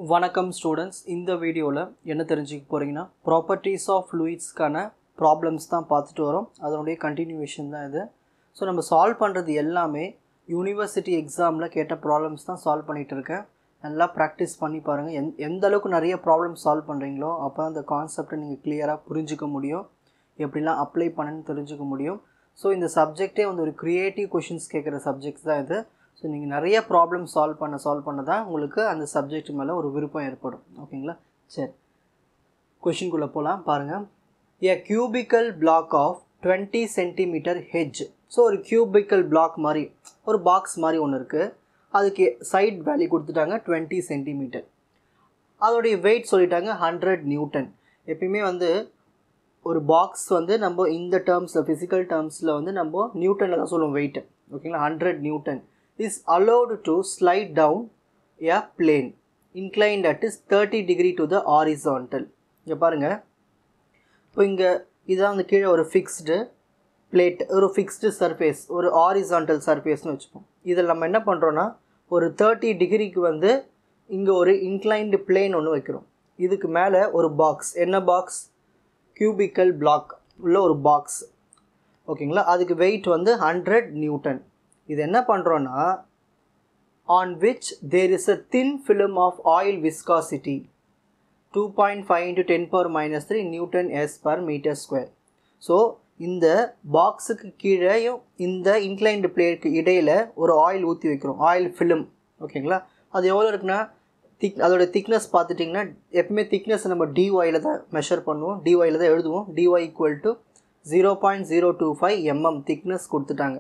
வணக்கம் ஸ்டூடெண்ட்ஸ், இந்த வீடியோவில் என்ன தெரிஞ்சுக்க போகிறீங்கன்னா ப்ராப்பர்ட்டிஸ் ஆஃப் ஃப்ளூயிட்ஸ்க்கான ப்ராப்ளம்ஸ் தான் பார்த்துட்டு வரோம். அதனுடைய கண்டினியூவேஷன் தான் இது. ஸோ நம்ம சால்வ் பண்ணுறது எல்லாமே யூனிவர்சிட்டி எக்ஸாமில் கேட்ட ப்ராப்ளம்ஸ் தான் சால்வ் பண்ணிகிட்டு இருக்கேன். நல்லா ப்ராக்டிஸ் பண்ணி பாருங்கள். எந்த அளவுக்கு நிறைய ப்ராப்ளம்ஸ் சால்வ் பண்ணுறீங்களோ அப்போ அந்த கான்செப்டை நீங்கள் கிளியராக புரிஞ்சிக்க முடியும், எப்படிலாம் அப்ளை பண்ணணும்னு தெரிஞ்சுக்க முடியும். ஸோ இந்த சப்ஜெக்டே வந்து ஒரு க்ரியேட்டிவ் கொஷின்ஸ் கேட்குற சப்ஜெக்ட்ஸ் தான் இது. ஸோ நீங்கள் நிறைய ப்ராப்ளம் சால்வ் பண்ண தான் உங்களுக்கு அந்த சப்ஜெக்ட் மேலே ஒரு விருப்பம் ஏற்படும். ஓகேங்களா? சரி, கொஷின்குள்ளே போகலாம். பாருங்கள். A cubical block of 20 centimetre edge. So ஒரு கியூபிக்கல் பிளாக் மாதிரி ஒரு பாக்ஸ் மாதிரி ஒன்று இருக்குது. அதுக்கு சைட் வேல்யூ கொடுத்துட்டாங்க 20 சென்டிமீட்டர். அதோடைய வெயிட் சொல்லிட்டாங்க 100 நியூட்டன். எப்பயுமே வந்து ஒரு பாக்ஸ் வந்து நம்ம இந்த டேர்ம்ஸில் ஃபிசிக்கல் டேர்ம்ஸில் வந்து நம்ம நியூட்டனில் தான் சொல்லுவோம் வெயிட். ஓகேங்களா? 100 Newton is allowed to slide down a plane inclined at 30 degree to the horizontal. இங்கே பாருங்கள், இப்போ இங்கே இதான் வந்து கீழே ஒரு ஃபிக்ஸ்டு பிளேட், ஒரு ஃபிக்ஸ்டு சர்ஃபேஸ், ஒரு ஹாரிசான்டல் சர்ஃபேஸ்னு வச்சுப்போம். இதில் நம்ம என்ன பண்ணுறோன்னா ஒரு 30 டிகிரிக்கு வந்து இங்கே ஒரு இன்க்ளைன்டு பிளேன் ஒன்று வைக்கிறோம். இதுக்கு மேலே ஒரு பாக்ஸ், என்ன பாக்ஸ்? கியூபிக்கல் பிளாக் உள்ள ஒரு பாக்ஸ். ஓகேங்களா? அதுக்கு வெயிட் வந்து 100 நியூட்டன். இது என்ன பண்ணுறோன்னா on which there is a thin film of oil viscosity 2.5 into 10 power minus 3 Newton S per meter square. So இந்த பாக்ஸுக்கு கீழேயும் இந்த இன்க்ளைன்டு பிளேட்டுக்கு இடையில் ஒரு ஆயில் ஊற்றி வைக்கிறோம், ஆயில் ஃபிலிம். ஓகேங்களா? அது எவ்வளோ இருக்குன்னா அதோட திக்னஸ் பார்த்துட்டிங்கன்னா எப்பவுமே திக்னஸ் நம்ம டிஒயில் தான் மெஷர் பண்ணுவோம், டிஒயில் தான் எழுதுவோம். D Y equal to 0.025 mm thickness கொடுத்துட்டாங்க.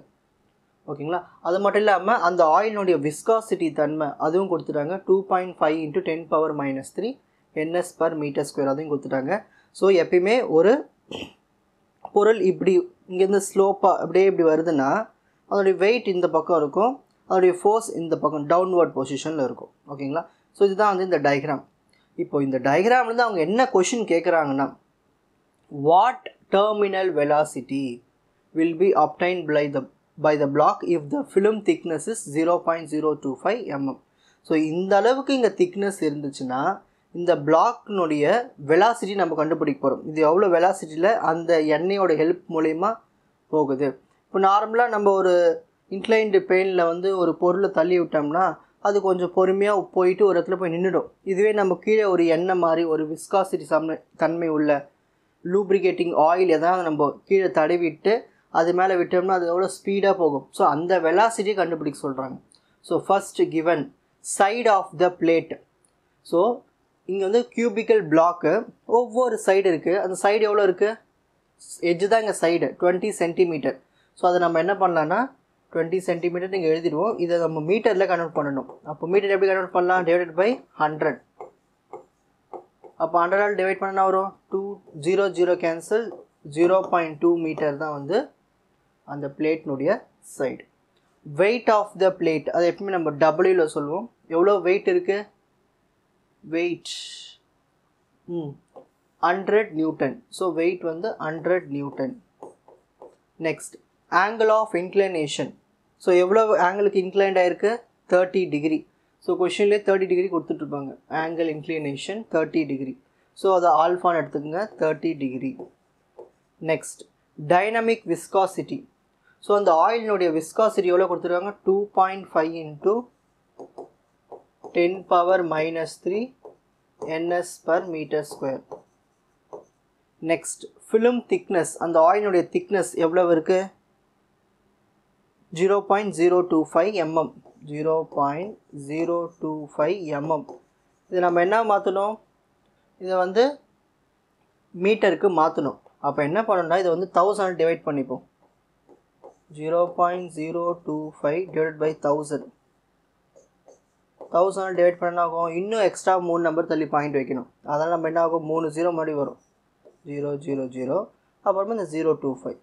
ஓகேங்களா? அது மட்டும் இல்லாமல் அந்த ஆயிலினுடைய விஸ்காசிட்டி தன்மை அதுவும் கொடுத்துட்டாங்க. 2.5 into 10 power minus 3 NS per meter square அதையும் கொடுத்துட்டாங்க. ஸோ எப்பயுமே ஒரு பொருள் இப்படி இங்கேருந்து ஸ்லோப்பாக அப்படியே இப்படி வருதுன்னா அதோடைய வெயிட் இந்த பக்கம் இருக்கும், அதோடைய ஃபோர்ஸ் இந்த பக்கம் டவுன்வர்ட் பொசிஷனில் இருக்கும். ஓகேங்களா? ஸோ இதுதான் வந்து இந்த டயக்ராம். இப்போ இந்த டயக்ராம்லேருந்து அவங்க என்ன கொஷின் கேட்குறாங்கன்னா, what terminal velocity will be obtained by the block if the film thickness is 0.025 mm. So இந்த அளவுக்கு இங்கே திக்னஸ் இருந்துச்சுன்னா இந்த பிளாக்னுடைய வெலாசிட்டி நம்ம கண்டுபிடிக்க போகிறோம். இது எவ்வளோ வெலாசிட்டியில் அந்த எண்ணெயோட ஹெல்ப் மூலயமா போகுது. இப்போ நார்மலாக நம்ம ஒரு இன்க்ளைன்டு பிளேனில் வந்து ஒரு பொருளை தள்ளி விட்டோம்னா அது கொஞ்சம் பொறுமையாக போயிட்டு ஒரு இடத்துல போய் நின்றுடும். இதுவே நம்ம கீழே ஒரு எண்ணெய் மாதிரி ஒரு விஸ்காசிட்டி தன்மை உள்ள லூப்ரிகேட்டிங் ஆயில் எதாவது நம்ம கீழே தடவிட்டு அது மேலே விட்டோம்னா அது எவ்வளோ ஸ்பீடாக போகும். ஸோ அந்த வெலாசிட்டியை கண்டுபிடிக்க சொல்கிறாங்க. So first given side of the plate. So இங்கே வந்து கியூபிக்கல் பிளாக்கு ஒவ்வொரு சைடு இருக்குது. அந்த சைடு எவ்வளோ இருக்குது? எட்ஜு தான் இங்கே சைடு 20 சென்டிமீட்டர். ஸோ அதை நம்ம என்ன பண்ணலான்னா 20 சென்டிமீட்டர் நீங்கள் எழுதிடுவோம். இதை நம்ம மீட்டரில் கன்வெர்ட் பண்ணணும். அப்போ மீட்டர் எப்படி கன்வெர்ட் பண்ணலாம்? Divided by 100. அப்போ 100 டிவைட் பண்ணா வரும் 2 0 0 கேன்சல் 0.2 மீட்டர் தான் வந்து அந்த பிளேட்னுடைய side. Weight of the plate அது எப்பவுமே நம்ம டபிள்யூவில் சொல்லுவோம். எவ்வளோ வெயிட் இருக்குது? Wait 100 Newton. ஸோ வெயிட் வந்து 100 newton. Next angle of inclination. So எவ்வளோ ஆங்கிளுக்கு இன்க்ளைண்ட் ஆகிருக்கு? 30 டிகிரி. ஸோ கொஷின்லேயே 30 டிகிரி கொடுத்துட்ருப்பாங்க. Angle inclination 30 degree. ஸோ அதை ஆல்ஃபான்னு எடுத்துக்கோங்க, 30 degree. Next dynamic viscosity. So அந்த ஆயிலினுடைய விஸ்காசிட்டி எவ்வளோ கொடுத்துருக்காங்க? 2.5 into 10 power minus 3 NS per meter square. Next film thickness. அந்த ஆயிலினுடைய திக்னஸ் எவ்வளோ இருக்குது? 0.025 mm. 0.025 mm. இது நம்ம என்ன மாற்றணும்? இதை வந்து மீட்டருக்கு மாற்றணும். அப்போ என்ன பண்ணணும்னா இதை வந்து 1000 டிவைட் பண்ணிப்போம். 0.025 டிவைட் பை 1000 டிவைட் பண்ண ஆகும். இன்னும் எக்ஸ்ட்ரா 3 நம்பர் தள்ளி பாயிண்ட் வைக்கணும். அதனால் நம்ம என்ன ஆகும்? 3 0 மறுபடி வரும். 000 அப்புறமா இந்த 025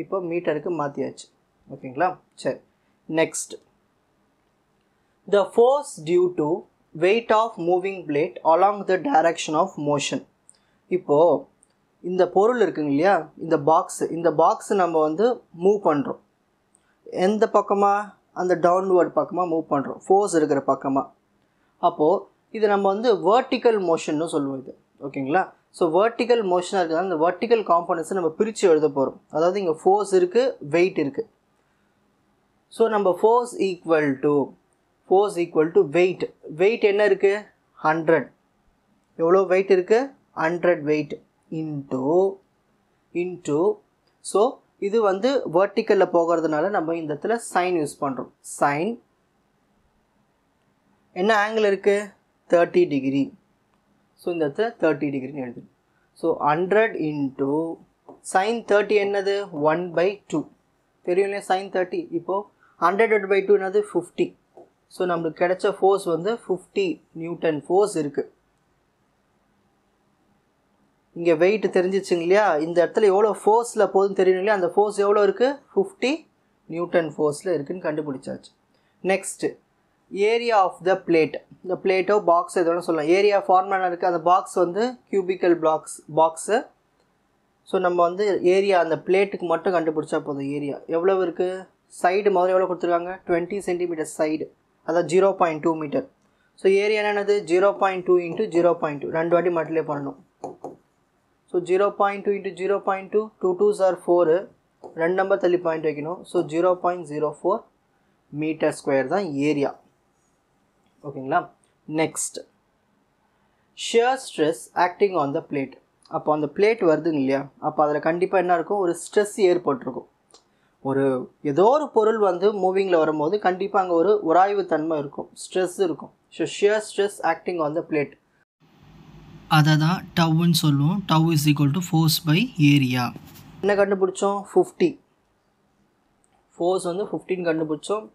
இப்போ மீட்டருக்கு மாற்றியாச்சு. ஓகேங்களா? சரி, next the force due to weight of moving plate along the direction of motion. இப்போது இந்த பொருள் இருக்குங்க இல்லையா, இந்த பாக்ஸு நம்ம வந்து மூவ் பண்ணுறோம். எந்த பக்கமாக? அந்த டவுன்வர்ட் பக்கமாக மூவ் பண்ணுறோம், ஃபோர்ஸ் இருக்கிற பக்கமாக. அப்போது இது நம்ம வந்து வெர்டிக்கல் மோஷன்னு சொல்லுவோம் இது. ஓகேங்களா? ஸோ வெர்டிக்கல் மோஷனாக இருக்கிறதால இந்த வெர்டிக்கல் காம்பனன்ட்ஸை நம்ம பிரித்து எழுத போகிறோம். அதாவது இங்கே ஃபோர்ஸ் இருக்குது, வெயிட் இருக்குது. ஸோ நம்ம force equal to weight. Weight என்ன இருக்குது? 100. எவ்வளோ வெயிட் இருக்குது? 100 வெயிட் இன்ட்டு ஸோ இது வந்து வெர்டிக்கலில் போகிறதுனால நம்ம இந்த இடத்துல சைன் யூஸ் பண்ணுறோம். சைன் என்ன ஆங்கிள் இருக்குது? 30 டிகிரி. ஸோ இந்த இடத்துல 30 டிகிரின்னு எழுது. ஸோ 100 இன்ட்டு சைன் 30 என்னது? 1/2. தெரியும் இல்லையா சைன் 30? இப்போது 100/2 என்னது? 50. ஸோ நம்மளுக்கு கிடைச்ச ஃபோர்ஸ் வந்து 50 நியூட்டன் ஃபோர்ஸ் இருக்குது. இங்கே வெயிட் தெரிஞ்சிச்சுங்க இல்லையா? இந்த இடத்துல எவ்வளோ ஃபோர்ஸில் போகுதுன்னு தெரியும் இல்லையா? அந்த ஃபோர்ஸ் எவ்வளோ இருக்குது? 50 நியூட்டன் ஃபோர்ஸில் இருக்குதுன்னு கண்டுபிடிச்சாச்சு. Next area of the plate. இந்த பிளேட்டோ பாக்ஸ் எதோட சொல்லலாம். ஏரியா ஃபார்முலா இருக்குது. அந்த பாக்ஸ் வந்து கியூபிக்கல் பாக்ஸு. ஸோ நம்ம வந்து ஏரியா அந்த பிளேட்டுக்கு மட்டும் கண்டுபிடிச்சா போதும். ஏரியா எவ்வளோ இருக்குது? சைடு முதல்ல எவ்வளோ கொடுத்துருக்காங்க? 20 சென்டிமீட்டர் சைடு, அதாவது 0.2 மீட்டர். ஸோ ஏரியா என்னது? 0.2 இன்ட்டு 0.2 2 வாட்டி மல்டிப்ளை பண்ணணும். So 0.2 into 0.2 2 2s are 4, 2 number தள்ளி பாயிண்ட் வைக்கணும். ஸோ 0.04 மீட்டர் ஸ்கொயர் தான் ஏரியா. ஓகேங்களா? Next shear stress acting on the plate. அப்போ அந்த பிளேட் வருதுங்க இல்லையா? அப்போ அதில் கண்டிப்பாக என்ன இருக்கும்? ஒரு ஸ்ட்ரெஸ் ஏற்பட்டிருக்கும். ஒரு ஏதோ ஒரு பொருள் வந்து மூவிங்கில் வரும்போது கண்டிப்பாக அங்கே ஒரு உராய்வு தன்மை இருக்கும், ஸ்ட்ரெஸ் இருக்கும். So shear stress acting on the plate, அதை தான் டவ்வுன்னு சொல்லுவோம். Tau is equal to force by area. என்ன கண்டுபிடிச்சோம்? 50. ஃபோர்ஸ் வந்து 15 கண்டுபிடிச்சோம்.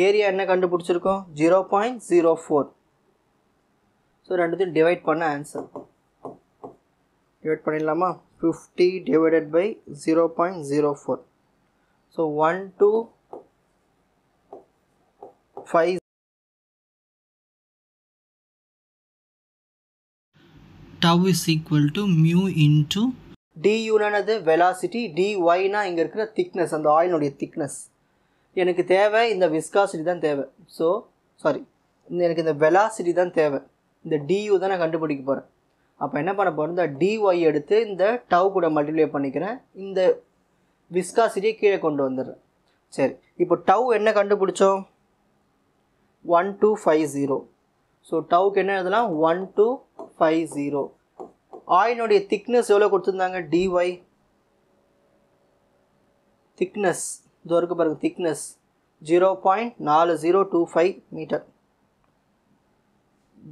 ஏரியா என்ன கண்டுபிடிச்சிருக்கோம்? 0.04. ஸோ ரெண்டுத்தையும் டிவைட் பண்ண ஆன்சர் டிவைட் பண்ணிடலாமா? 50 divided by 0.04. So 1 2 5 tau is equal to mu into du நானது வெலாசிட்டி, dyனா இங்கே இருக்கிற திக்னஸ், அந்த ஆயிலுடைய திக்னஸ். எனக்கு தேவை இந்த விஸ்காசிட்டி தான் தேவை. ஸோ சாரி, எனக்கு இந்த வெலாசிட்டி தான் தேவை. இந்த du தான் நான் கண்டுபிடிக்க போகிறேன். அப்போ என்ன பண்ண போகிறேன்? இந்த dy எடுத்து இந்த டவ் கூட மல்டிப்ளை பண்ணிக்கிறேன். இந்த விஸ்காசிட்டியை கீழே கொண்டு வந்துடுறேன். சரி, இப்போ டவ் என்ன கண்டுபிடிச்சோம்? 1250. ஸோ டவுக்கு என்ன எழுதலாம்? 1250. ஆயிலுடைய திக்னஸ் எவ்வளோ கொடுத்துருந்தாங்க? dy திக்னஸ் இது வரைக்கும் பாருங்கள். Thickness 0.4025 metre.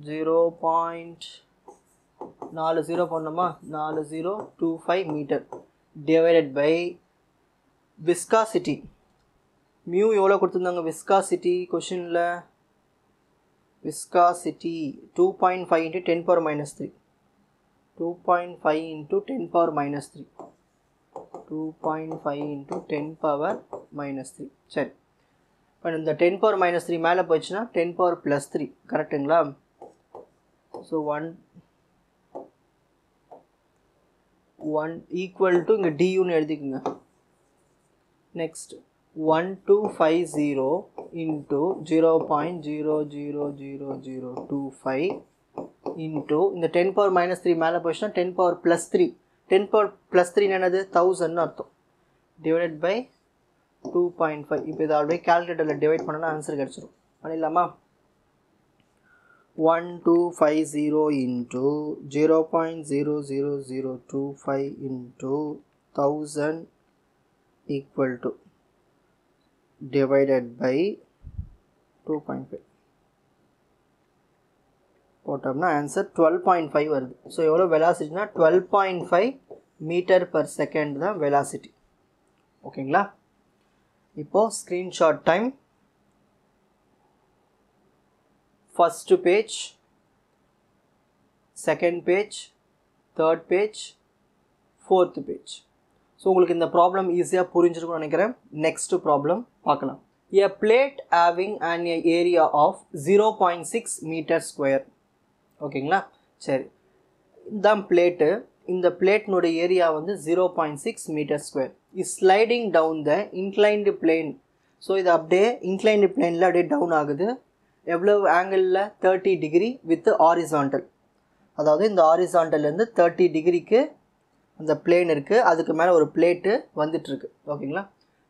0.40 பண்ணோமா? 4025 metre divided by viscosity. Mu எவ்வளோ கொடுத்துருந்தாங்க? விஸ்காசிட்டி கொஷினில் viscosity 2.5 into 10 power minus 3. 2.5 into 10 power minus 3. 2.5 into 10 power minus 3. சரி, இப்போ இந்த 10 power minus 3 மேலே போயிடுச்சுன்னா 10 power plus 3. கரெக்டுங்களா? ஸோ 1 ஈக்குவல் டு இங்கே டியூன்னு எழுதிக்குங்க. நெக்ஸ்ட் 1250 into 0.00025 into இந்த 10 power minus 3 மேலே போயிடுச்சுன்னா 10 power plus 3. 10 power plus 3 என்னது? 1000 அர்த்தம். Divided by 2.5. இப்போ இதை ஆல்ரெடி கால்குலேட்டரில் டிவைட் பண்ணனா ஆன்சர் கிடச்சிரும். பண்ணிடலாமா? 1250 into 0.00025 into 1000 equal to divided by 2.5 போட்டோம்னா ஆன்சர் 12.5 வருது. ஸோ எவ்வளோ வெலாசிட்டினா 12.5 மீட்டர் பர் செகண்ட் தான் வெலாசிட்டி. ஓகேங்களா? இப்போது screenshot time. First page, second page, third page, fourth page. So உங்களுக்கு இந்த ப்ராப்ளம் ஈஸியாக புரிஞ்சிருக்கும்னு நினைக்கிறேன். நெக்ஸ்ட் ப்ராப்ளம் பார்க்கலாம். A plate having an area of 0.6 meter square. ஓகேங்களா? சரி, இதுதான் பிளேட்டு. இந்த பிளேட்னுடைய ஏரியா வந்து 0.6 metre square. Is sliding down the inclined plane. So இது அப்படியே இன்க்ளைன்டு பிளேனில் அப்படியே டவுன் ஆகுது. எவ்வளவு ஆங்கிளில் 30 டிகிரி வித் ஹாரிசான்டல். அதாவது இந்த ஹாரிசான்டல்லேருந்து 30 டிகிரிக்கு அந்த பிளேன் இருக்குது, அதுக்கு மேலே ஒரு பிளேட்டு வந்துட்டுருக்கு. ஓகேங்களா.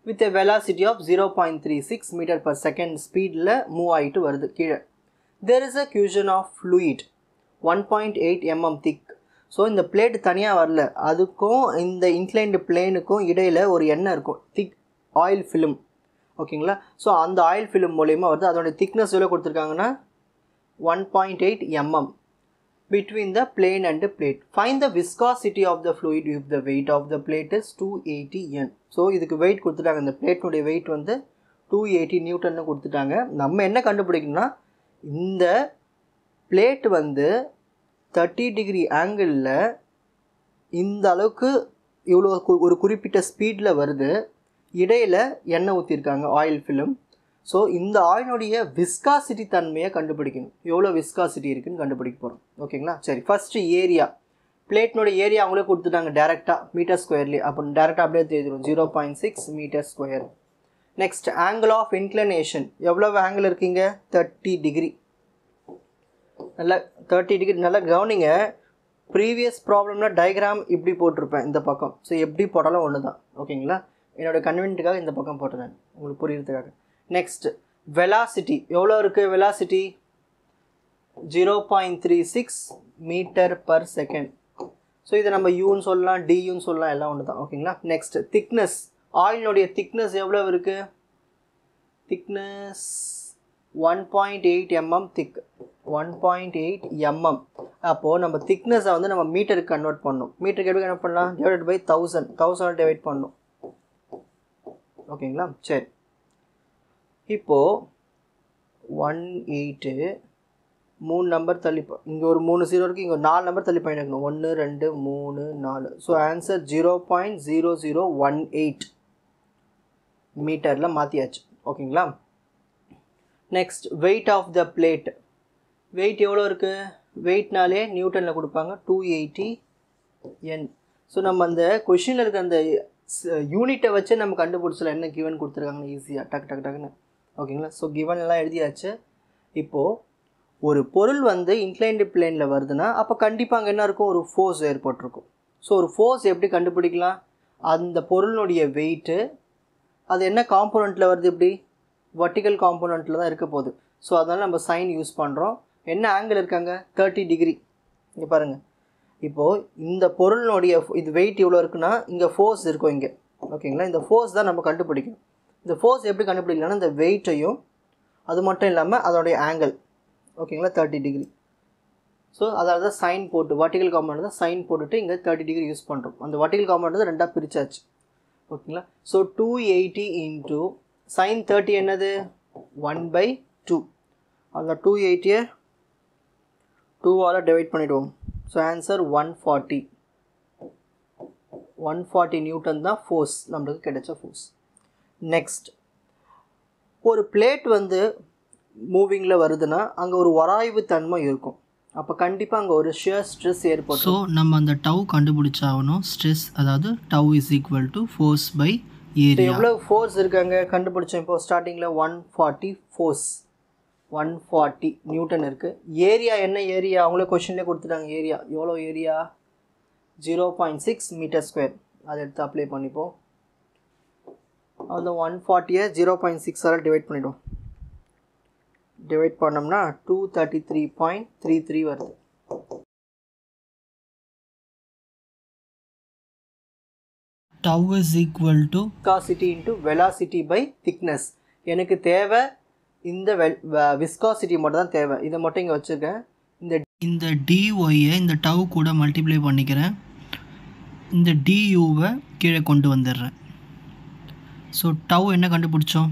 With a velocity of 0.36 metre per second ஸ்பீடில் மூவ் ஆகிட்டு வருது கீழே. There is a fusion of fluid 1.8 mm thick. So இந்த பிளேட்டு தனியாக வரல, அதுக்கும் இந்த இன்க்ளைன்டு பிளேனுக்கும் இடையில் ஒரு எண்ணெய் இருக்கும், திக் ஆயில் ஃபிலிம். ஓகேங்களா. ஸோ அந்த ஆயில் ஃபிலிம் மூலயமா வருது. அதோடைய திக்னஸ் எவ்வளோ கொடுத்துருக்காங்கன்னா 1.8 mm between the plane and the plate. Find the viscosity of the fluid if the weight of the plate is 280 N. So இதுக்கு வெயிட் கொடுத்துட்டாங்க, இந்த பிளேட்னுடைய வெயிட் வந்து 280 நியூட்டன்னு கொடுத்துட்டாங்க. நம்ம என்ன கண்டுபிடிக்கணும்னா இந்த பிளேட் வந்து 30 டிகிரி ஆங்கிளில் இந்த அளவுக்கு இவ்வளோ ஒரு குறிப்பிட்ட ஸ்பீடில் வருது, இடையில் எண்ணெய் ஊற்றிருக்காங்க ஆயில் ஃபிலிம். ஸோ இந்த ஆயினுடைய விஸ்காசிட்டி தன்மையை கண்டுபிடிக்கணும், எவ்வளோ விஸ்காசிட்டி இருக்குதுன்னு கண்டுபிடிக்க போகிறோம். ஓகேங்களா. சரி, ஃபஸ்ட்டு ஏரியா, பிளேட்னுடைய ஏரியா அவங்களே கொடுத்துட்டாங்க டேரெக்டாக மீட்டர் ஸ்கொயர்லேயே. அப்போ டேரெக்டாக அப்படியே தெரிஞ்சிடும் 0.6 metre square. Next angle of inclination, எவ்வளோ ஆங்கிள் இருக்குங்க 30 டிகிரி. நல்லா 30 டிகிரி நல்லா கவனிங்க. ப்ரீவியஸ் ப்ராப்ளம்னா டயக்ராம் இப்படி போட்டிருப்பேன் இந்த பக்கம். ஸோ எப்படி போட்டாலும் ஒன்று தான். ஓகேங்களா. என்னோடய கன்வீனியன்ட்டுக்காக இந்த பக்கம் போட்டேன் உங்களுக்கு புரியுறதுக்காக. நெக்ஸ்ட் வெலாசிட்டி எவ்வளோ இருக்குது, velocity 0.36 metre per second. So இதை நம்ம யூன்னு சொல்லலாம், டியூன்னு சொல்லலாம், எல்லாம் ஒன்று தான். ஓகேங்களா. நெக்ஸ்ட் திக்னஸ், ஆயிலுடைய திக்னஸ் எவ்வளோ இருக்குது, திக்னஸ் 1.8 mm திக், 1.8 mm. அப்போது நம்ம திக்னஸை வந்து நம்ம மீட்டருக்கு கன்வெர்ட் பண்ணணும். மீட்டருக்கு எப்படி கன்வெர்ட் பண்ணலாம், டிவைட் பை 1000 டிவைட் பண்ணணும். ஓகேங்களா. சரி, இப்போது 18 3 நம்பர் தள்ளி, இங்கே ஒரு 3 0 இருக்குது, இங்கே ஒரு 4 நம்பர் தள்ளி பண்ணிக்கணும், 1 2 3 4. ஸோ ஆன்சர் 0.0018 மீட்டரில் மாற்றியாச்சு. ஓகேங்களா. Next weight of the plate, weight எவ்வளோ இருக்குது, வெயிட்னாலே நியூட்டனில் கொடுப்பாங்க 280 N. ஸோ நம்ம அந்த கொஷினில் இருக்க அந்த யூனிட்டை வச்சு நம்ம கண்டுபிடிச்சல என்ன கிவன் கொடுத்துருக்காங்க ஈஸியாக டக்குன்னு. ஓகேங்களா. ஸோ கிவன் எல்லாம் எழுதியாச்சு. இப்போது ஒரு பொருள் வந்து இன்க்ளைன்டு பிளேனில் வருதுன்னா அப்போ கண்டிப்பாக அங்கே என்ன இருக்கும், ஒரு ஃபோர்ஸ் ஏற்பட்டிருக்கும். ஸோ ஒரு ஃபோர்ஸ் எப்படி கண்டுபிடிக்கலாம், அந்த பொருளினுடைய வெயிட்டு அது என்ன காம்போனண்ட்டில் வருது, இப்படி வர்டிக்கல் காம்போனண்ட்டில் தான் இருக்க போகுது. ஸோ அதனால் நம்ம சைன் யூஸ் பண்ணுறோம். என்ன ஆங்கிள் இருக்காங்க 30 டிகிரி. இங்கே பாருங்கள், இப்போது இந்த பொருளினுடைய இது வெயிட் இவ்வளோ இருக்குன்னா இங்கே ஃபோர்ஸ் இருக்கும் இங்கே. ஓகேங்களா. இந்த ஃபோர்ஸ் தான் நம்ம கண்டுபிடிக்கணும். இந்த ஃபோர்ஸ் எப்படி கண்டுபிடிக்கலாம்னா இந்த வெயிட்டையும் அது மட்டும் இல்லாமல் அதோடைய ஆங்கிள். ஓகேங்களா. 30 டிகிரி. ஸோ அதாவது தான் சைன் போட்டு வர்டிக்கல் காம்பவுண்ட் தான் சைன் போட்டுட்டு இங்கே 30 டிகிரி யூஸ் பண்ணுறோம். அந்த வர்டிக்கல் காம்பவுண்ட் தான் ரெண்டாக பிரிச்சாச்சு. ஓகேங்களா. ஸோ 280 இன்ட்டு சைன் 30 என்னது 1/2. அந்த 280 2ஆல் டிவைட் பண்ணிவிடுவோம். ஸோ ஆன்சர் 140 நியூட்டன் தான் ஃபோர்ஸ், நம்மளுக்கு கிடைச்ச ஃபோர்ஸ். நெக்ஸ்ட் ஒரு பிளேட் வந்து மூவிங்கில் வருதுன்னா அங்கே ஒரு உராய்வு தன்மை இருக்கும். அப்போ கண்டிப்பாக அங்கே ஒரு ஷியர் ஸ்ட்ரெஸ் ஏற்படும். ஸோ நம்ம அந்த டவ் கண்டுபிடிச்சாகணும் ஸ்ட்ரெஸ், அதாவது tau is equal to force by area. எவ்வளோ ஃபோர்ஸ் இருக்காங்க கண்டுபிடிச்சோம். இப்போ ஸ்டார்டிங்கில் 140 ஃபோர்ஸ், 140 நியூட்டன் இருக்குது. ஏரியா என்ன ஏரியா அவங்களே கொஷின்லேயே கொடுத்துட்டாங்க. ஏரியா எவ்வளோ, ஏரியா 0.6 மீட்டர் ஸ்கொயர். அதை எடுத்து அப்ளை பண்ணிப்போம். அந்த 140 0.6ஆல் டிவைட் பண்ணிவிடும். டிவைட் பண்ணோம்னா 233.33 வருது. Tau is equal to viscosity into velocity by thickness. எனக்கு தேவை இந்த விஸ்காசிட்டி மட்டும் தான் தேவை. இதை மட்டும் இங்கே வச்சுருக்கேன். இந்த டிஒயை இந்த டவ் கூட மல்டிப்ளை பண்ணிக்கிறேன். இந்த டியூவை கீழே கொண்டு வந்துடுறேன். ஸோ டவ் என்ன கண்டுபிடிச்சோம்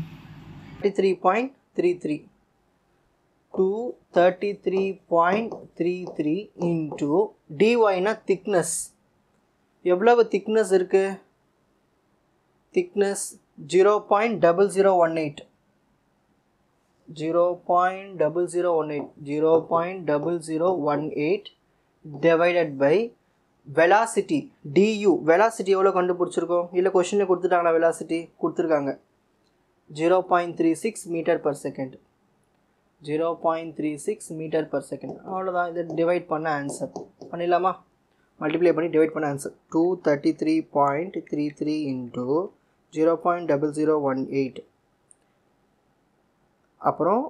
33.33. 233.33 இன்ட்டு டிஒய்னா திக்னஸ். எவ்வளவு திக்னஸ் இருக்குது, thickness 0.0018 divided by velocity du. Velocity எவ்வளோ கண்டுபிடிச்சிருக்கோம், இல்லை கொஷினில் கொடுத்துட்டாங்களா, வெலாசிட்டி கொடுத்துருக்காங்க 0.36 metre per second. 0.36 meter per second. அவ்வளோதான். இதை டிவைட் பண்ண ஆன்சர் பண்ணிடலாமா? மல்டிப்ளை பண்ணி டிவைட் பண்ண ஆன்சர் 233.33 into 0.0018. அப்புறம்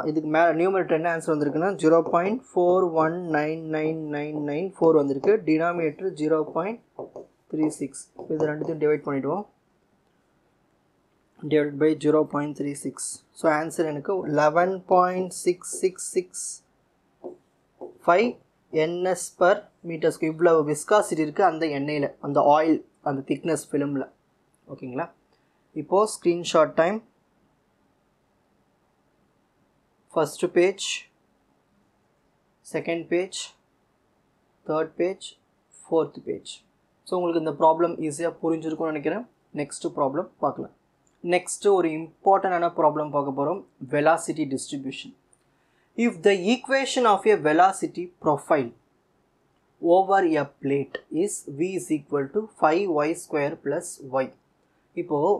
இதுக்கு மேலே நியூமரேட்டர் என்ன ஆன்சர் வந்திருக்குன்னா 0.41999994 வந்திருக்கு. டினாமினேட்டர் 0.36. இது ரெண்டுத்தையும் டிவைட் பண்ணிவிடுவோம். divided by 0.36. So answer எனக்கு 11.6665 ns per meter square. இவ்வளவு விஸ்காசிட்டி இருக்குது அந்த எண்ணெயில், அந்த ஆயில், அந்த திக்னஸ் ஃபிலிமில். ஓகேங்களா? இப்போது screenshot time. First page, second page, third page, fourth page. So உங்களுக்கு இந்த ப்ராப்ளம் ஈஸியாக புரிஞ்சிருக்கும்னு நினைக்கிறேன். நெக்ஸ்ட்டு ப்ராப்ளம் பார்க்கலாம். நெக்ஸ்ட்டு ஒரு இம்பார்ட்டண்டான ப்ராப்ளம் பார்க்க போகிறோம். Velocity distribution. If the equation of a velocity profile over a plate is v is equal to 5y square plus y. இப்போது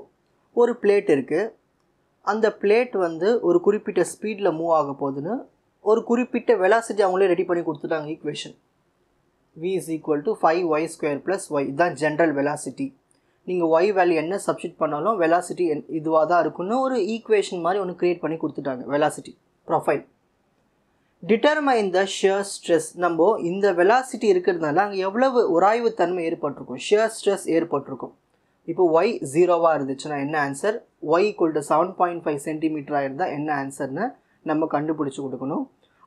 ஒரு பிளேட் இருக்குது. அந்த பிளேட் வந்து ஒரு குறிப்பிட்ட ஸ்பீடில் மூவ் ஆக போகுதுன்னு ஒரு குறிப்பிட்ட வெலாசிட்டி அவங்களே ரெடி பண்ணி கொடுத்துட்டாங்க. Equation v is equal to 5y square plus y. இதுதான் ஜென்ரல் வெலாசிட்டி. நீங்கள் y வேல்யூ என்ன சப்ஸ்டிட் பண்ணாலும் வெலாசிட்டி இதுவாக தான் இருக்குன்னு ஒரு ஈக்குவேஷன் மாதிரி ஒன்று க்ரியேட் பண்ணி கொடுத்துட்டாங்க. Velocity profile. Determine the shear stress. நம்ம இந்த வெலாசிட்டி இருக்கிறதுனால அங்கே எவ்வளவு உராய்வு தன்மை ஏற்பட்டிருக்கும், ஷியர் ஸ்ட்ரெஸ் ஏற்பட்டிருக்கும். இப்போ y 0வாக இருந்துச்சுன்னா என்ன ஆன்சர்? y = 7.5 சென்டிமீட்டராக இருந்தால் என்ன ஆன்சர்னு நம்ம கண்டுபிடிச்சி கொடுக்கணும்.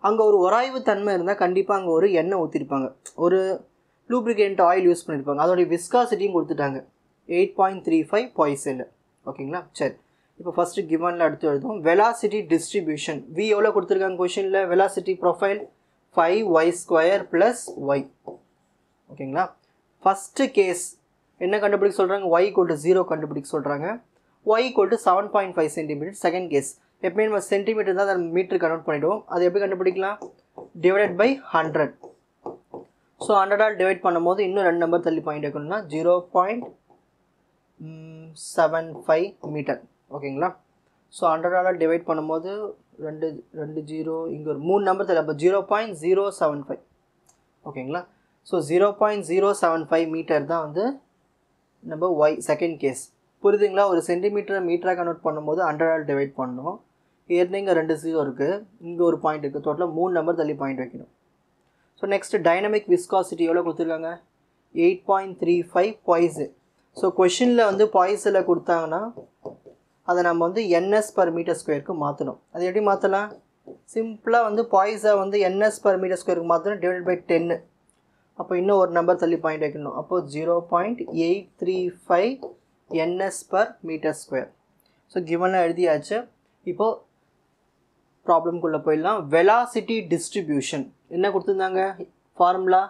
அங்கே ஒரு உராய்வு தன்மை இருந்தால் கண்டிப்பாக அங்கே ஒரு எண்ணெய் ஊற்றிருப்பாங்க, ஒரு லூப்ரிகேண்ட் ஆயில் யூஸ் பண்ணியிருப்பாங்க. அதோடைய விஸ்காசிட்டியும் கொடுத்துட்டாங்க 8.35 பாய்செல். ஓகேங்களா? சரி, இப்போ ஃபஸ்ட்டு கிவனில் அடுத்து எழுதுவோம். Velocity distribution. v எவ்வளோ கொடுத்துருக்காங்க கொஷினில்? Velocity profile 5y square plus y. ஓகேங்களா? ஃபஸ்ட்டு கேஸ் என்ன கண்டுபிடிக்க சொல்கிறாங்க? y = 0 கண்டுபிடிக்க சொல்கிறாங்க. y = 7.5 centimetre. செகண்ட் கேஸ் எப்பயுமே நம்ம சென்டிமீட்டர் தான் அதை மீட்டர் கன்வெர்ட் பண்ணிவிடுவோம். அது எப்படி கண்டுபிடிக்கலாம்? Divided by 100. ஸோ 100ஆல் டிவைட் பண்ணும்போது இன்னும் 2 நம்பர் தள்ளி பாயிண்ட் வைக்கணும்னா 0.75 மீட்டர். ஓகேங்களா? ஸோ 100ஆல் டிவைட் பண்ணும்போது 2 0 இங்கே ஒரு 3 நம்பர் தள்ளி, அப்போ 0.075. ஓகேங்களா? ஸோ 0.075 மீட்டர் தான் வந்து நம்ம y செகண்ட் கேஸ். புரியுதுங்களா? ஒரு சென்டிமீட்டரை மீட்டராக கன்வெர்ட் பண்ணும்போது 100ஆல் டிவைட் பண்ணணும். ஏற்கனவே இங்கே 2 0 இருக்குது, இங்கே ஒரு பாயிண்ட் இருக்குது, டோட்டலாக 3 நம்பர் தள்ளி பாயிண்ட் வைக்கணும். ஸோ நெக்ஸ்ட் டைனமிக் விஸ்காசிட்டி எவ்வளோ கொடுத்துருக்காங்க? 8.35 பாய்ஸு. ஸோ கொஷினில் வந்து பாய்ஸில் கொடுத்தாங்கன்னா அதை நம்ம வந்து ns per meter squareக்கு மாற்றணும். அது எப்படி மாற்றலாம்? சிம்பிளாக வந்து பாய்ஸை வந்து ns per meter squareக்கு மாற்றணும், டிவைட் பை 10. அப்போ இன்னும் ஒரு நம்பர் தள்ளி பாயிண்ட் வைக்கணும். அப்போது 0.835 ns per meter square. So கிவனில் எழுதியாச்சு. இப்போது ப்ராப்ளம்குள்ளே போயிடலாம். வெலாசிட்டி டிஸ்ட்ரிபியூஷன் என்ன கொடுத்துருந்தாங்க? Formula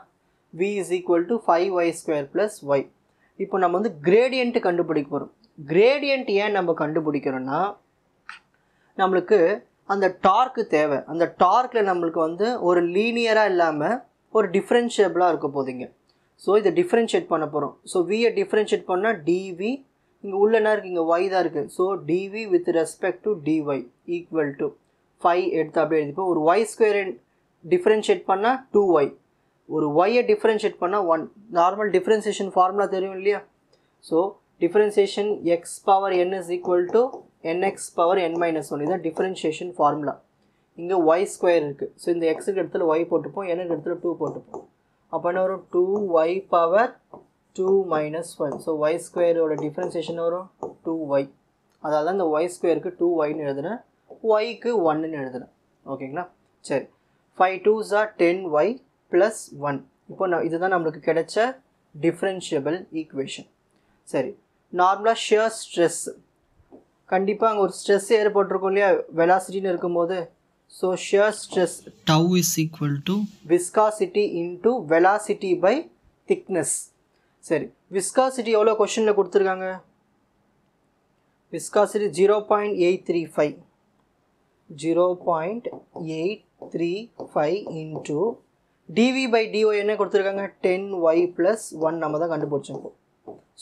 v is equal to 5y square plus y. இப்போ நம்ம வந்து கிரேடியன்ட்டு கண்டுபிடிக்க போகிறோம். கிரேடியன்ட் ஏன் நம்ம கண்டுபிடிக்கிறோன்னா, நம்மளுக்கு அந்த டார்க்கு தேவை. அந்த டார்க்கில் நம்மளுக்கு வந்து ஒரு லீனியராக இல்லாமல் ஒரு டிஃப்ரென்ஷியபிளாக இருக்க போதுங்க. ஸோ இதை டிஃப்ரென்ஷியேட் பண்ண போகிறோம். ஸோ வியை டிஃப்ரென்ஷியேட் பண்ணால் dv, இங்கே உள்ள என்ன இருக்குது? இங்கே y தான் இருக்குது. So dv with respect to dy equal to 5 எடுத்து அப்படியே எழுதிப்போம். ஒரு y ஸ்கொயர் டிஃப்ரென்ஷியேட் பண்ணால் 2y, ஒரு y-ஐ டிஃப்ரென்ஷியேட் பண்ணால் 1. நார்மல் டிஃப்ரென்சியேஷன் ஃபார்முலா தெரியும் இல்லையா? So differentiation x power n is equal to nx power n minus 1. இதுதான் டிஃப்ரென்சியேஷன் ஃபார்முலா. இங்கே y ஸ்கொயர் இருக்குது. ஸோ இந்த xக்கு இடத்துல y போட்டுப்போம், n-க்கு இடத்துல 2 போட்டுப்போம். அப்போ என்ன வரும்? 2y power 2 minus 1. So y ஸ்கொயரோட டிஃப்ரென்சியேஷன் வரும் 2y. அதாவது தான் இந்த y ஸ்கொயருக்கு 2yன்னு எழுதுனேன், yக்கு 1ன்னு எழுதுனேன். ஓகேங்களா? சரி, 5 2s are 10y plus 1. இப்போ இதுதான் நம்மளுக்கு கிடைச்ச டிஃப்ரென்ஷியபிள் ஈக்குவேஷன். சரி, நார்மலாக ஷியர் ஸ்ட்ரெஸ் கண்டிப்பாக அங்கே ஒரு ஸ்ட்ரெஸ் ஏற்பட்டிருக்கும் இல்லையா வெலாசிட்டின்னு இருக்கும்போது. So shear stress tau is equal to viscosity into velocity by thickness. சரி, விஸ்காசிட்டி எவ்வளோ கொஷனில் கொடுத்துருக்காங்க? Viscosity 0.835 into dv by dy என்ன கொடுத்துருக்காங்க? 10y plus 1 நம்ம தான் கண்டுபிடிச்சோம்.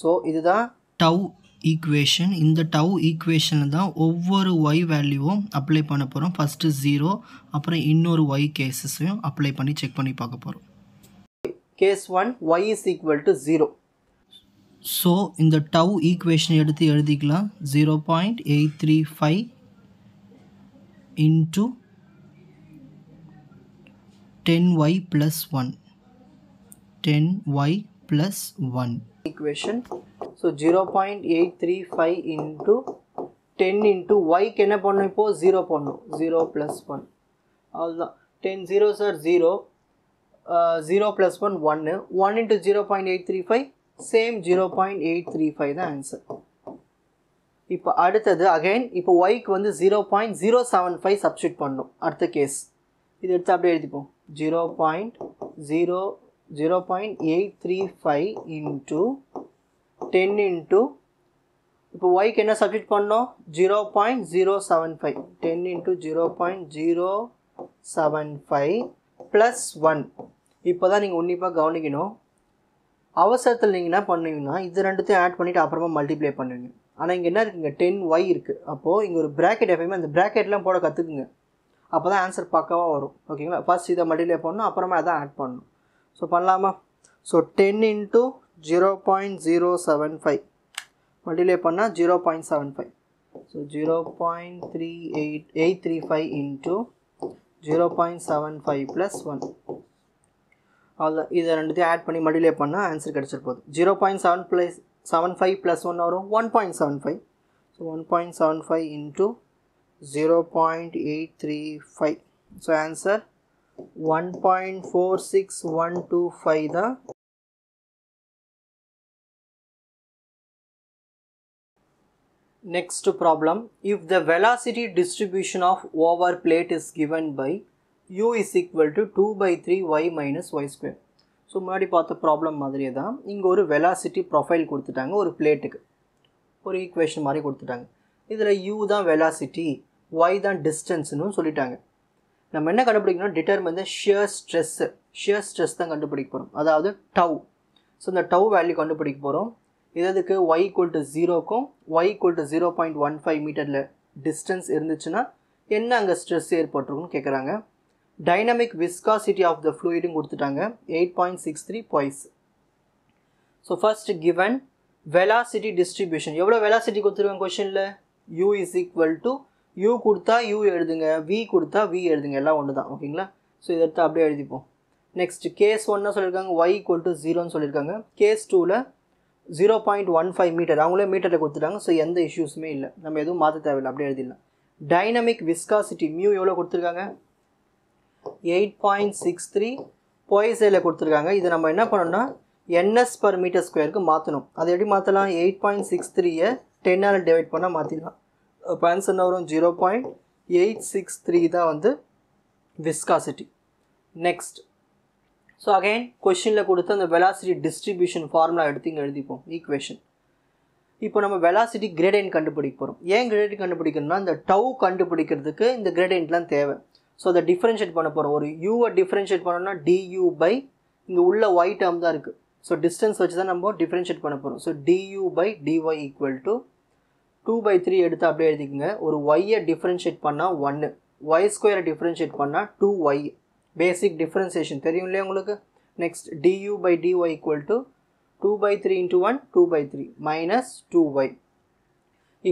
ஸோ இதுதான் டவு ஈக்குவேஷன். இந்த டவ் ஈக்குவேஷனில் தான் ஒவ்வொரு ஒய் வேல்யூவும் அப்ளை பண்ண போகிறோம். ஃபஸ்ட்டு 0, அப்புறம் இன்னொரு ஒய் கேஸஸையும் அப்ளை பண்ணி செக் பண்ணி பார்க்க போகிறோம். Case 1 y is equal to 0. So இந்த டவ் ஈக்குவேஷன் எடுத்து எழுதிக்கலாம். 0.835 into 10y plus 1. 10y plus 1 equation. So 0.835 into 10 into y க்கு என்ன பண்ணணும்? இப்போ 0 பண்ணணும். 0 plus 1 அவ்வளோதான். 10 zeros are 0. 0 plus 1 1. 1 into 0.835 same 0.835 தான் ஆன்சர். இப்போ அடுத்தது அகைன் இப்போ ஒய்க்கு வந்து 0.075 சப்ஸ்டியூட் பண்ணணும். அடுத்த கேஸ் இது எடுத்து அப்படியே எழுதிப்போம். 0.835 into 10 into இப்போ ஒய்க்கு என்ன சப்ஸ்டியூட் பண்ணணும்? 0.075. 10 into 0.075 ப்ளஸ் 1. இப்போ தான் நீங்கள் உன்னிப்பாக கவனிக்கணும். அவசரத்தில் நீங்கள் என்ன பண்ணுவீங்கன்னா இது ரெண்டுத்தையும் ஆட் பண்ணிவிட்டு அப்புறமா மல்டிப்ளை பண்ணுவீங்க. ஆனால் இங்கே என்ன இருக்குங்க? 10y இருக்குது. அப்போது இங்கே ஒரு ப்ராக்கெட் எப்பயுமே அந்த ப்ராக்கெட்லாம் போட கற்றுக்குங்க. அப்போ தான் ஆன்சர் பக்காவாக வரும். ஓகேங்களா? ஃபர்ஸ்ட் இதை மல்டிப்ளை பண்ணணும், அப்புறமா அதான் ஆட் பண்ணணும். ஸோ பண்ணலாமா? ஸோ 10 into 0.075 மல்டிப்ளை பண்ணால் 0.75. So 0.835 into 0.75 plus 1. அவ்வளோ இதை ரெண்டுத்தையும் ஆட் பண்ணி மல்டிப்ளை பண்ணால் ஆன்சர் கிடச்சிட்டு போகுது. 0.75 plus 1 வரும் 1.75. So 1.75 into 0.835. ஸோ ஆன்சர் 1.46125 தான். Next problem, if the velocity distribution of over plate is given by u is equal to 2 by 3 y minus y square. So முன்னாடி பார்த்த ப்ராப்ளம் மாதிரியே தான் இங்கே ஒரு வெலாசிட்டி ப்ரொஃபைல் கொடுத்துட்டாங்க. ஒரு பிளேட்டுக்கு ஒரு ஈக்குவேஷன் மாதிரி கொடுத்துட்டாங்க. இதில் u தான் வெலாசிட்டி, y தான் டிஸ்டன்ஸ்னு சொல்லிட்டாங்க. நம்ம என்ன கண்டுபிடிக்கணும்? டிட்டர்மின் த ஷியர் ஸ்ட்ரெஸ் தான் கண்டுபிடிக்க போகிறோம். அதாவது டவ். ஸோ இந்த டவ் வேல்யூ கண்டுபிடிக்க போகிறோம். இதுக்கு y equal to 0க்கும் y equal to 0.15 மீட்டரில் டிஸ்டன்ஸ் இருந்துச்சுன்னா என்ன அங்கே ஸ்ட்ரெஸ் ஏற்பட்டிருக்குன்னு கேட்குறாங்க. டைனமிக் விஸ்காசிட்டி ஆஃப் த ஃப்ளூயிடும் கொடுத்துட்டாங்க 8.63 boys. So first given velocity distribution. எவ்வளோ வெலாசிட்டி கொடுத்துருக்காங்க கொஷனில்? u is equal to u கொடுத்தா u எழுதுங்க, v கொடுத்தா v எழுதுங்க, எல்லாம் ஒன்று தான். ஓகேங்களா? ஸோ இதை எடுத்து அப்படியே எழுதிப்போம். நெக்ஸ்ட் கேஸ் 1 சொல்லியிருக்காங்க y equal to 0ன்னு சொல்லியிருக்காங்க. கேஸ் 2ல் 0.15 மீட்டர், அவங்களே மீட்டரில் கொடுத்துட்டாங்க. ஸோ எந்த இஷ்யூஸுமே இல்லை, நம்ம எதுவும் மாற்ற தேவையில்லை, அப்படியே எழுதிடலாம். டைனமிக் விஸ்காசிட்டி மியூ எவ்வளோ கொடுத்துருக்காங்க? 8.63 பாய்ஸில் கொடுத்துருக்காங்க. இதை நம்ம என்ன பண்ணணும்னா ns per மீட்டர் ஸ்கொயருக்கு மாற்றணும். அதை எப்படி மாற்றலாம்? 8.63 10ஆல் டிவைட் பண்ணால் மாற்றிடலாம். இப்போ ஆன்சர் என்ன வரும்? 0.863 தான் வந்து விஸ்காசிட்டி. நெக்ஸ்ட், ஸோ அகைன் கொஷினில் கொடுத்து அந்த வெலாசிட்டி டிஸ்ட்ரிபியூஷன் ஃபார்முலா எடுத்து இங்கே எழுதிப்போம் ஈக்குவேஷன். இப்போ நம்ம வெலாசிட்டி கிரேடியன்ட் கண்டுபிடிக்க போகிறோம். ஏன் கிரேடியன்ட் கண்டுபிடிக்கணும்னா இந்த டவ் கண்டுபிடிக்கிறதுக்கு இந்த கிரேடியன்ட்லாம் தேவை. ஸோ அதை டிஃப்ரென்ஷியேட் பண்ண போகிறோம். ஒரு யூவை டிஃப்ரென்ஷியேட் பண்ணோம்னா du பை இங்கே உள்ள y டேர்ம் தான் இருக்குது. ஸோ டிஸ்டன்ஸ் வச்சு தான் நம்ம டிஃப்ரென்ஷியேட் பண்ண போகிறோம். So du by dy equal to 2/3 எடுத்து அப்படியே எழுதிக்கோங்க. ஒரு y-ஐ டிஃப்ரென்ஷியேட் பண்ணால் 1, y ஸ்கொயரை டிஃப்ரென்ஷியேட் பண்ணால் 2y. பேசிக் டிஃப்ரென்சியேஷன் தெரியும் இல்லையா உங்களுக்கு? Next du by dy equal to 2/3 into 1 2/3 minus 2y.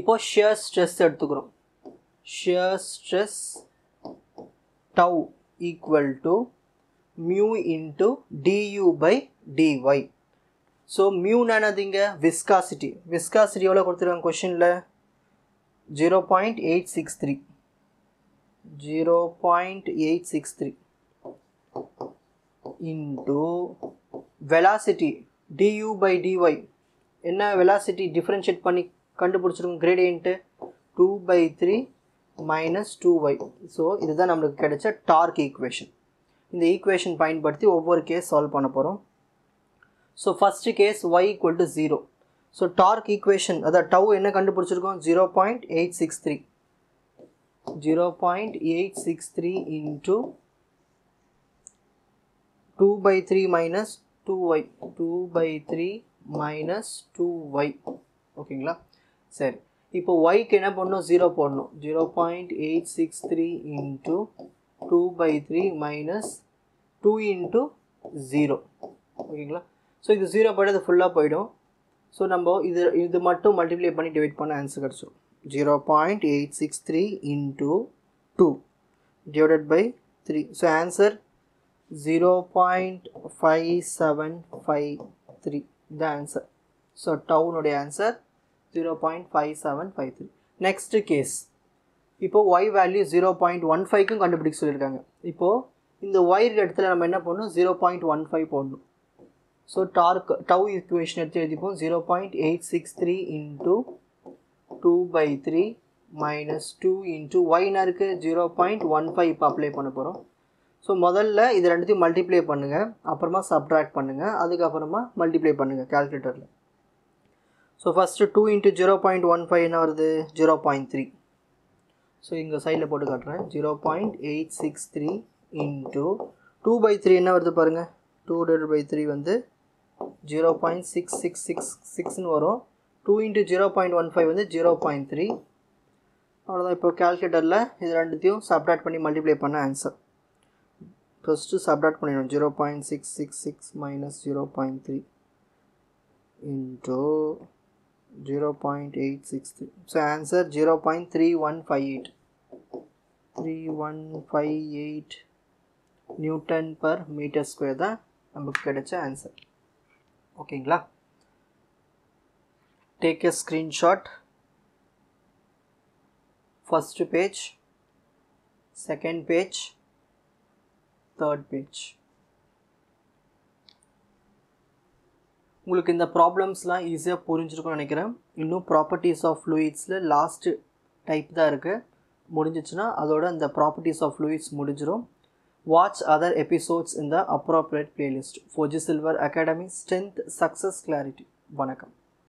இப்போ ஷியர் ஸ்ட்ரெஸ் எடுத்துக்கிறோம். Shear stress tau equal to mu into du by dy. So மியூனா என்னதுங்க? விஸ்காசிட்டி. விஸ்காசிட்டி எவ்வளோ கொடுத்துருக்காங்க கொஷினில்? 0.863 0.863 into velocity du by dy. என்ன velocity டிஃப்ரென்ஷியேட் பண்ணி கண்டுபிடிச்சிருக்கோம் கிரேடியன்ட்டு 2/3 minus 2y. ஸோ இதுதான் நம்மளுக்கு கிடைச்ச டார்க் ஈக்குவேஷன். இந்த ஈக்குவேஷன் பயன்படுத்தி ஒவ்வொரு கேஸ் சால்வ் பண்ண போகிறோம். So first case y equal to 0. So torque equation அதாவது டவ் என்ன கண்டுபிடிச்சிருக்கோம்? 0.863 0.863 into 2/3 minus 2y 2/3 minus 2y. ஓகேங்களா? சரி, இப்போ ஒய்க்கு என்ன பண்ணணும், 0 போடணும். 0.863 இன்ட்டு 2/3 மைனஸ் 2 இன்ட்டு 0. ஓகேங்களா? ஸோ இது 0 போய்ட்டு அது ஃபுல்லாக போயிடும். ஸோ நம்ம இது மட்டும் மல்டிப்ளை பண்ணி டிவைட் பண்ண ஆன்சர் கிடச்சிடும். 0.863 into 2 divided by 3. So answer 0.5753 இந்த ஆன்சர். ஸோ டவுனுடைய ஆன்சர் 0.5753. நெக்ஸ்ட் கேஸ், இப்போது ஒய் வேல்யூ 0.15க்கும் கண்டுபிடிக்க சொல்லியிருக்காங்க. இப்போது இந்த ஒய்க்கு இடத்துல நம்ம என்ன பண்ணணும், 0.15 போடணும். ஸோ டவ் ஈக்குவேஷன் எடுத்து எழுதிப்போம். 0.863 இன்ட்டு 2/3 மைனஸ் 2 இன்ட்டு ஒய்னா இருக்குது 0.15 இப்போ அப்ளை பண்ண போகிறோம். ஸோ முதல்ல இது ரெண்டுத்தையும் மல்டிப்ளை பண்ணுங்கள், அப்புறமா சப்ட்ராக்ட் பண்ணுங்கள், அதுக்கப்புறமா மல்டிப்ளை பண்ணுங்கள் கால்குலேட்டரில். ஸோ ஃபஸ்ட்டு 2 இன்ட்டு 0.15 என்ன வருது, 0.3. ஸோ இங்கே சைடில் போட்டு காட்டுறேன். 0.863 இன்ட்டு 2/3 என்ன வருது பாருங்கள், 2/3 வந்து 0.6666ன்னு வரும். 2 இன்ட்டு 0.15 வந்து 0.3. அவ்வளோதான். இப்போ கால்குலேட்டரில் இது ரெண்டுத்தையும் சப்ட்ராக்ட் பண்ணி மல்டிப்ளை பண்ண ஆன்சர். ஃபஸ்ட்டு சப்ட்ராக்ட் பண்ணிடணும். 0.666 minus 0.3 into 0.863. So answer 0.3158. 3158 newton per metre square தான் நமக்கு கிடைச்ச ஆன்சர். ஓகேங்களா? Take a screenshot. First page, second page, third page. உங்களுக்கு இந்த ப்ராப்ளம்ஸ்லாம் ஈஸியாக புரிஞ்சிருக்கும்னு நினைக்கிறேன். இன்னும் ப்ராப்பர்ட்டிஸ் ஆஃப் ஃப்ளூயிட்ஸில் லாஸ்ட்டு டைப் தான் இருக்குது. முடிஞ்சிச்சுன்னா அதோட இந்த ப்ராப்பர்ட்டிஸ் ஆஃப் ஃப்ளூயிட்ஸ் முடிஞ்சிடும். Watch other episodes in the appropriate playlist. Fuji Silver Academy, Strength, Success, Clarity. வணக்கம்.